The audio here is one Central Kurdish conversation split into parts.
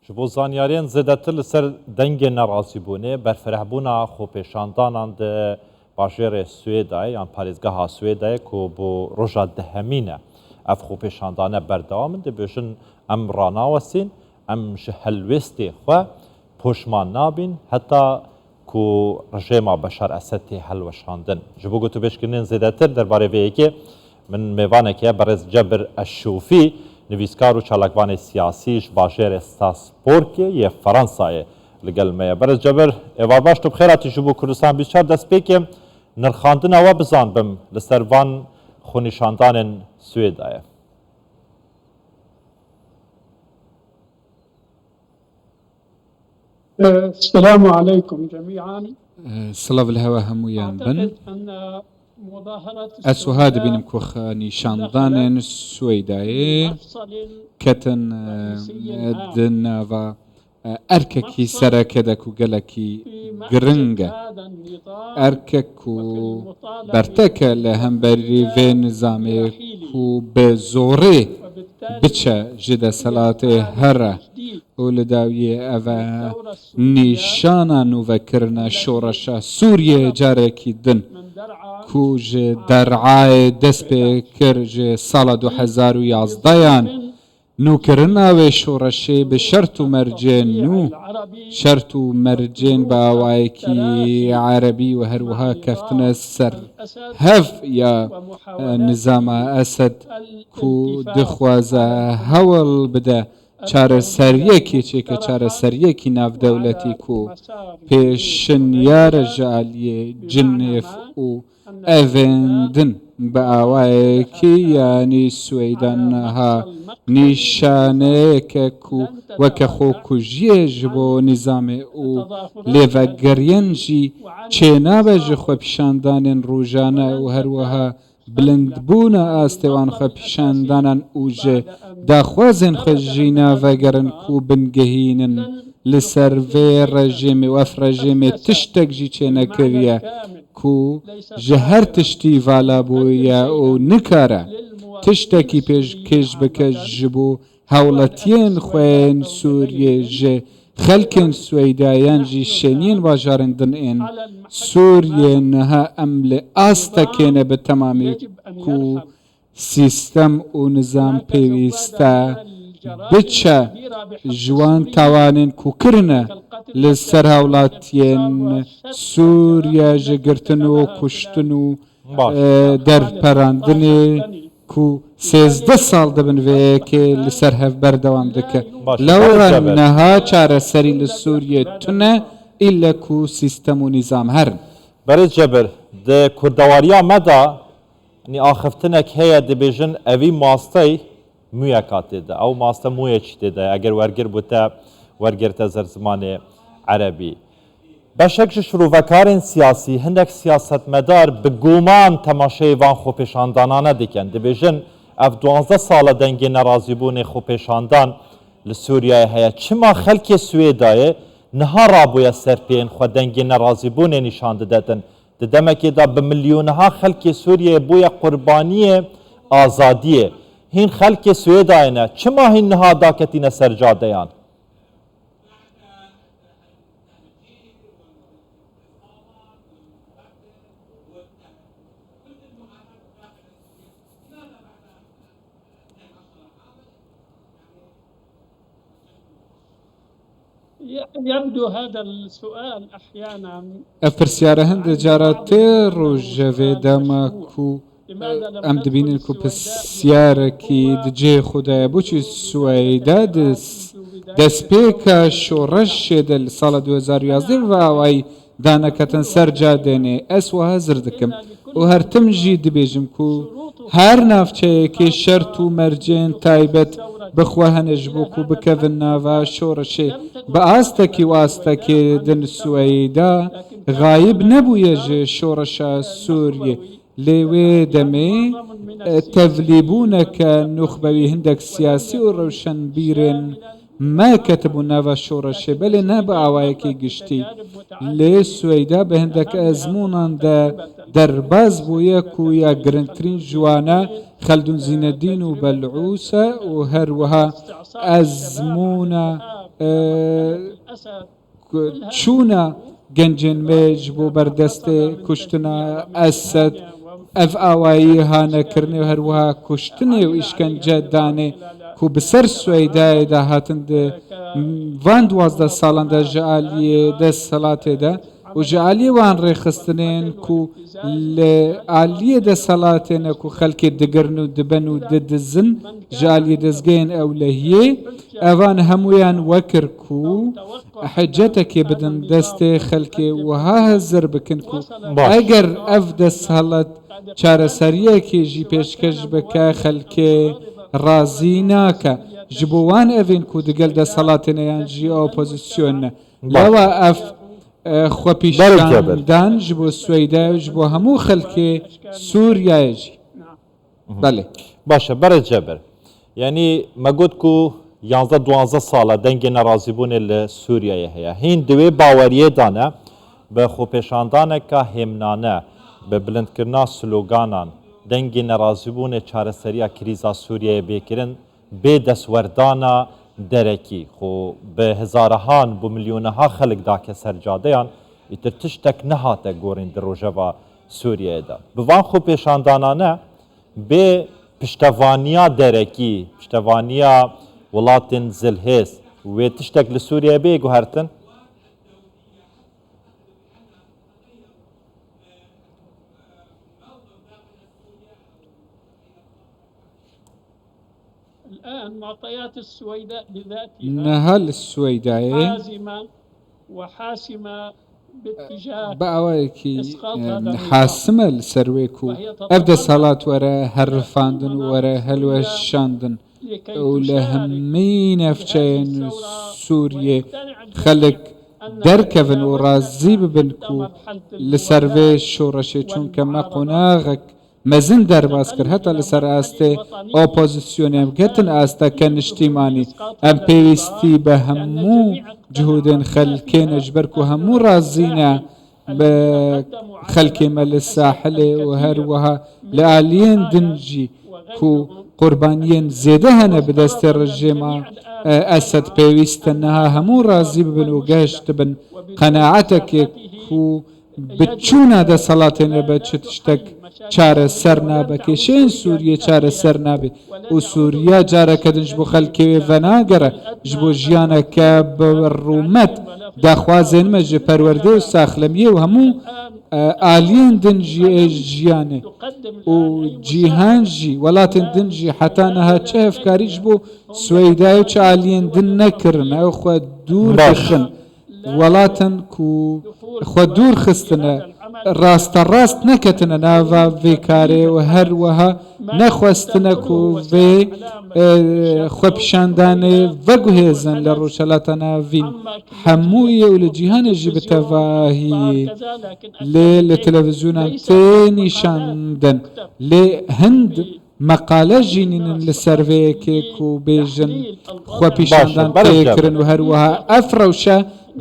ji bo zanyaryên zêdetir li ser dengê nerazîbûnê berfirehbûna xwepêşandanan di bajêrê Swêdayê yan parêzgeha Swêdayê ku bo roja dihemîn e ev xwepêşandane berdewam in dibêjin em ranawesîn em ji helwestê xwe poşman nabîn heta ku rejêma Beşar Esed tê helweşandin. Ji bo gotûbêjkirinên zêdetir derbarê vê yekê min mêvanekê ye Berez Cebir Eşşûfî nivîskar û çalakvanê siyasî ji bajêrê Strasbourgê yê Fransayê li gel me ye. Berez Cebir êvar baş tu bi xêratî ji bo Kurdistan 24 destpêkê nirxandina we bizanbim li ser van xwenîşandanên Swêdayê. السلام عليكم جميعا. سلاف الهوا همویان بن اسوهاد بینم کو خنیشاندان سویدای کتن دنوا ارککی سرکدکو گلکی گرنگه ارککو برتک لهم بری و نظامی کو بزوری بچه جد سلاته هره ولداویه اوه نیشانا نوکرنا شورشا سوریه جاره کی دن کوج درعای دست بکر جه سال 2011 نوکرنا و شورشه به شرط و مرجن نو شرط و مرجن با وایکی عربی و هر وها کفتن سر هف یا نظام اسد کو دخوازه هول بده چاره سریکی چه که چاره سریکی ناف دولتی کو پیشنیار جالی جنف و اوندن با آوائکی یعنی سویدان ها نیشانه که کو وکه خو کجیه جبو نظام او لیوگرین جی چه نابج خو پیشاندان روزانه و هر وها بلند بونا آستوان خو پیشاندانان اوجه داخوازن خو جینا وگرن کو بنگهینن لسر وی رژیم و اف رژیم تشتک جی چه نکریه کو جهر تشتی والا بویا او نکاره تشتکی پیش کش بکش جبو هولتین خوین سوریه جه خلکن سویدایان جی شنین واجارندن این سوریه نها امل آستکین به تمامی کو سیستم و نظام پیوسته بچه جوان توانین کو کرنه لسر هولاتین سوریه جگرتن و کشتن و در پراندنی کو 13 سال دبن وی که لسر هف بردوام دکه لورا نها چاره سری لسوریه تونه ایلا کو سیستم و نظام هر Berez Cebir de kurdawariya me da axiftinek heye dibêjin evî mastey mûyeka tê de ew maste mûyekî tê de eger wergir bûte wergirte zer zimanê erebî. Beşek ji şirûvekarên siyasî hindek siyasetmedar bi guman temaşeyê van xwepêşandanane dikin. Dibêjin ev 12 sala dengê nerazîbûnê xwepêşandan li Sûriyeyê heye. Çima xelkê Swêdayê niha rabûye serpêyên xwe dengê nerazîbûnê nîşan didetin. Di demekê da bi milyonha xelkê Sûriyeyê bûye qurbaniyê azadiyê. Hîn xelkê Swêdayê ne çima hîn niha daketîne ser cadeyan? يبدو هذا السؤال أحيانا افرسیاره هند جاراتی روژه دمکو ام دبینن کو پرسیاره کی دجه خدای بوچی سویدا دسپیکا شورش دل سال 2011 و آوای دانکتن سر جادنی اس و حاضر دکم و هر تمجی دبیجم کو هر نافچه که شرط و مرجین تایبت بخواه نجبو کو بکوین ناوا شورشه با آستکی و آستکی دن سویدا غایب نبویه شورشا سوریه لیوی دمی تذلیبونک نخبوی هندک سیاسی و روشن بیرن ما كتبوا نافا شورشه بل نابا عوايكي قشتي لي سويدا بهندك ازمونا درباز بويا كويا جرنترين جوانا خلدون زين الدين وبلعوسة وهروها ازمونا للأسف چوونە گەنجێن مێژ بۆ بەردەستێ کوشتنە ئەسەد ئەف ئاوایی هانەکردنێ و هەروەها کوشتنێ و ئیشکەنجە دانێ کو بسەر سوێدایەدا هاتن وان 12 ساڵاندا ژعالیێ دەست سەڵاتێدا و ژعالیێ وان ڕێخستنێن کو لە ئالیە دەسەڵاتێنە و خەلکێ دگرن و دبەن و ددزن ژعالیە دەستگەیەن ئەو لە هیێ ئەوان هەمویان وەکرد و حجەتەکێ بدن دەستێ خەلکێ وها هەزر بکن و ئەگەر ئەف دەسەڵات چارەسەریەکێژی پێشکەش بکە خەلکێ ڕازی ناکە ji bo wan evên ku digel desalatên yan jî opozîsyonne lewa ev xwepîşandan ji bo Swêde ji bo hemû xelkê Sûriyayê jî belê باشه بەرە جەبر یعنی me got ku 11-12 sala dengê nerazîbûnê li Sûriyeyê heye hîn divê baweriyê dane bi xwepêşandaneka hêmnane bi bilindkirina sloganan dengê nerazîbûnê çareseriya krîza Sûriyeyê bêkirin bê destwerdana derekî xwe bi hezarahan bu milyoneha xelek dake ser cadeyan îtir tiştek nehate gorîn di rojeva Sûriyeyê de bi van xwepêşandanane bê piştevaniya derekî piştevaniya welatên zilhêz wê tiştek li Sûriyeyê bê guhertin الآن معطيات السويداء بذاتها نهال السويداية حازمة وحاسمة باتجاه بأوایکی حاسمە لەسەر وێک و ئەف دەسەڵات وەرە هەرفاندن و وەرە هەلوەشاندن و لە هەمووی نەفچەیەن سووریێ خەلک دەرکەون و ڕازی ببن و لەسەر وێ شۆڕەشێ چونکە مە قۆناغێک مەزن دەرباز کرد هەتا لەسەر ئاستێ ئۆپۆزیسیۆنێم گەتن ئاستەکە نیشتیمانی ئەم پێویستی بە هەموو جهودên خەلکێنە ji ber ku hemû razîne bi xelkê me li sahilê û herwiha li aliyên din jî ku qurbaniyên zêde hene bi destê rejêma Esed pêwîstin niha hemû razî bibin û geşt dibin qenaetekê ku bi çûna desalatên re be çi tiştek çareser nabe kêşeyên Sûriyê çareser nabe û Sûriya careke din ji bo xelkê wê venagere ji bo jiyaneke bi rûmet daxwazên me ji perwerdê û saxlemiyê û hemû aliyên din jî ê jiyanê û cîhan jî welatên din jî heta niha çi hevkarî ji bo Swêdayê çi aliyên din nekirin ew xwe dûr dixin welatên ku xwe dûr xistine راستەڕاست نەکەتنە ناوا vêkarê û herwiha nexwestine ku vê xwepîşandanê veguhêzin li rojhilata navîn hemûyê û li cîhanê jî bi tevahiyê lê li televîzyonan tê nîşandin lê hind meqale jînînin li ser vêyekê ku bêjin xwepîşandan têkirin û herwiha ev rewşe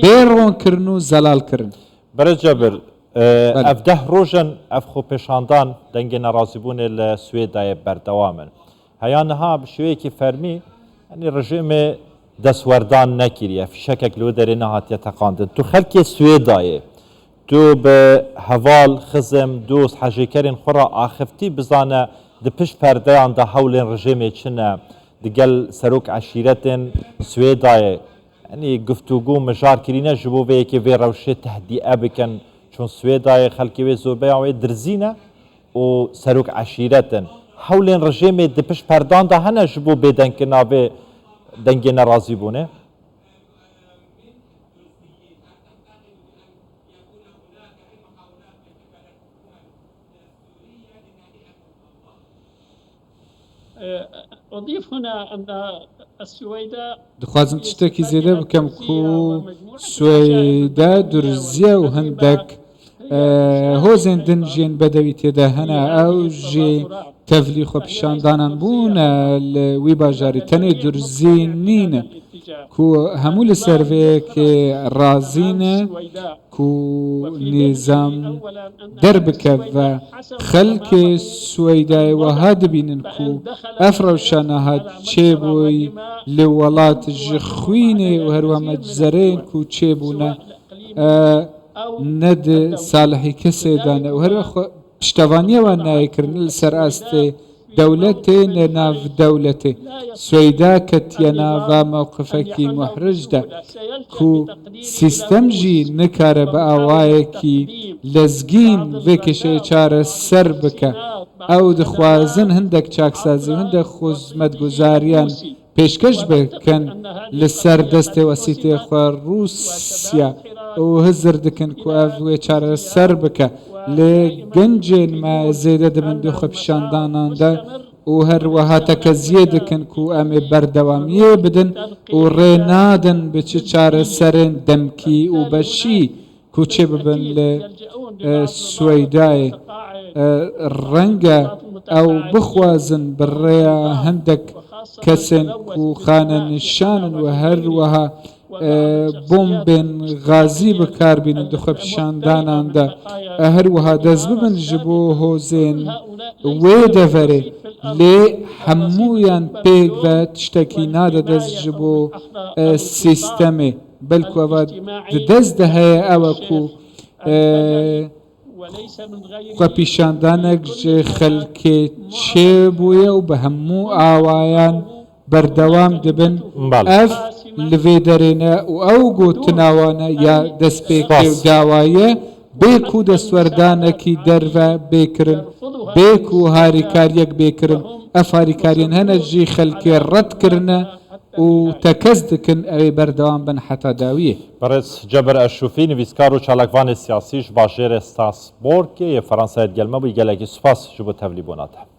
bêronkirin û zelalkirin بەرە جەبر ev deh rojan ev xwepêşandan dengê nerazîbûnê li Swêdayê berdewam in heya niha bi şêwekî fermî yanî rejîmê destwerdan nekiriye fîşekek li wê derê nehatiye teqandin tu xelkê Swêdayê tu bi heval xizim dost hejêkerên xwe ra axiftî bizane di pişt perdeyan de hewlên rejîmê çi ne digel serok eşîretên Swêdayê yanî guftûgû mijar kirîne ji bo vê yekê vê rewşê tehdîe bikin çون Swêdayê xelkê wê zobeyan wê dirzîne û serok eşîretin hewlên rejêmê di pişt perdan de hene ji bo bêdengkirina vê dengê nerazîbûnê أضيف هنا أن السويداء دخوازم تشتكي زيادة بكم كو سويدا درزيا و هندك هۆزێن دنجێن بەدەوی تێدا هەنا ئەو ژێ تەڤلی خۆپیشاندانان بوونە لە وی باژاری تەنێ دورزی نینە كو همو لسرويك رازينة كو نظام دربك و خلق السويداء وهاد بينكو أفروشانا هاد چيبوي لولات جخويني وهروا مجزرين كو چيبونا ند صالحي كسيدانا وهروا پشتوانية وانا يكرن لسر أستي دولتي ناف دولتي سويدا كتينا و موقفك محرج دا كو سيستم جي نكار بأوايكي لزگين وكشي چار سر بك او دخوازن هندك چاكسازي وهندك خزمت گزاريان پیشکش بکن لسر دست وسیط خواه روسیا و هزر دکن که اوه چاره سر بکه لگنجین ما زیده دمن دو خبشاندانان ده و هر وها تکزیه دکن که امه بردوامیه بدن و رینادن بچه چاره سرین دمکی و بشی که چه ببن لسویدای رنگ او بخوازن بریا هندک کسن کو خانه نشان و هر وها بومبن غازی بکار بینن دو خبشاندانان ده هر وها دز ببن جبو هوزین وی دفره لی همویان پیگ و تشتکی ناده دز جبو سیستمه بلکو اوه دز ده اوکو خپیشاندانک جه خلکی چه بویه و به همو آوایان بردوام دبن اف لوی درینه و او گو تناوانه یا دست پیکی و داوایه بیکو دستوردانکی درو بیکرن بیکو هاریکاریک بیکرن اف هاریکارین هنه جی خلکی رد کرنه و تكز دكن اوي بردوام بن حتى داويه برس جبر الشوفي نويسكارو چالكوان سياسيش باجير ستاسبوركي فرنسا يتجلمه بيجلكي سپاس جبو توليبوناته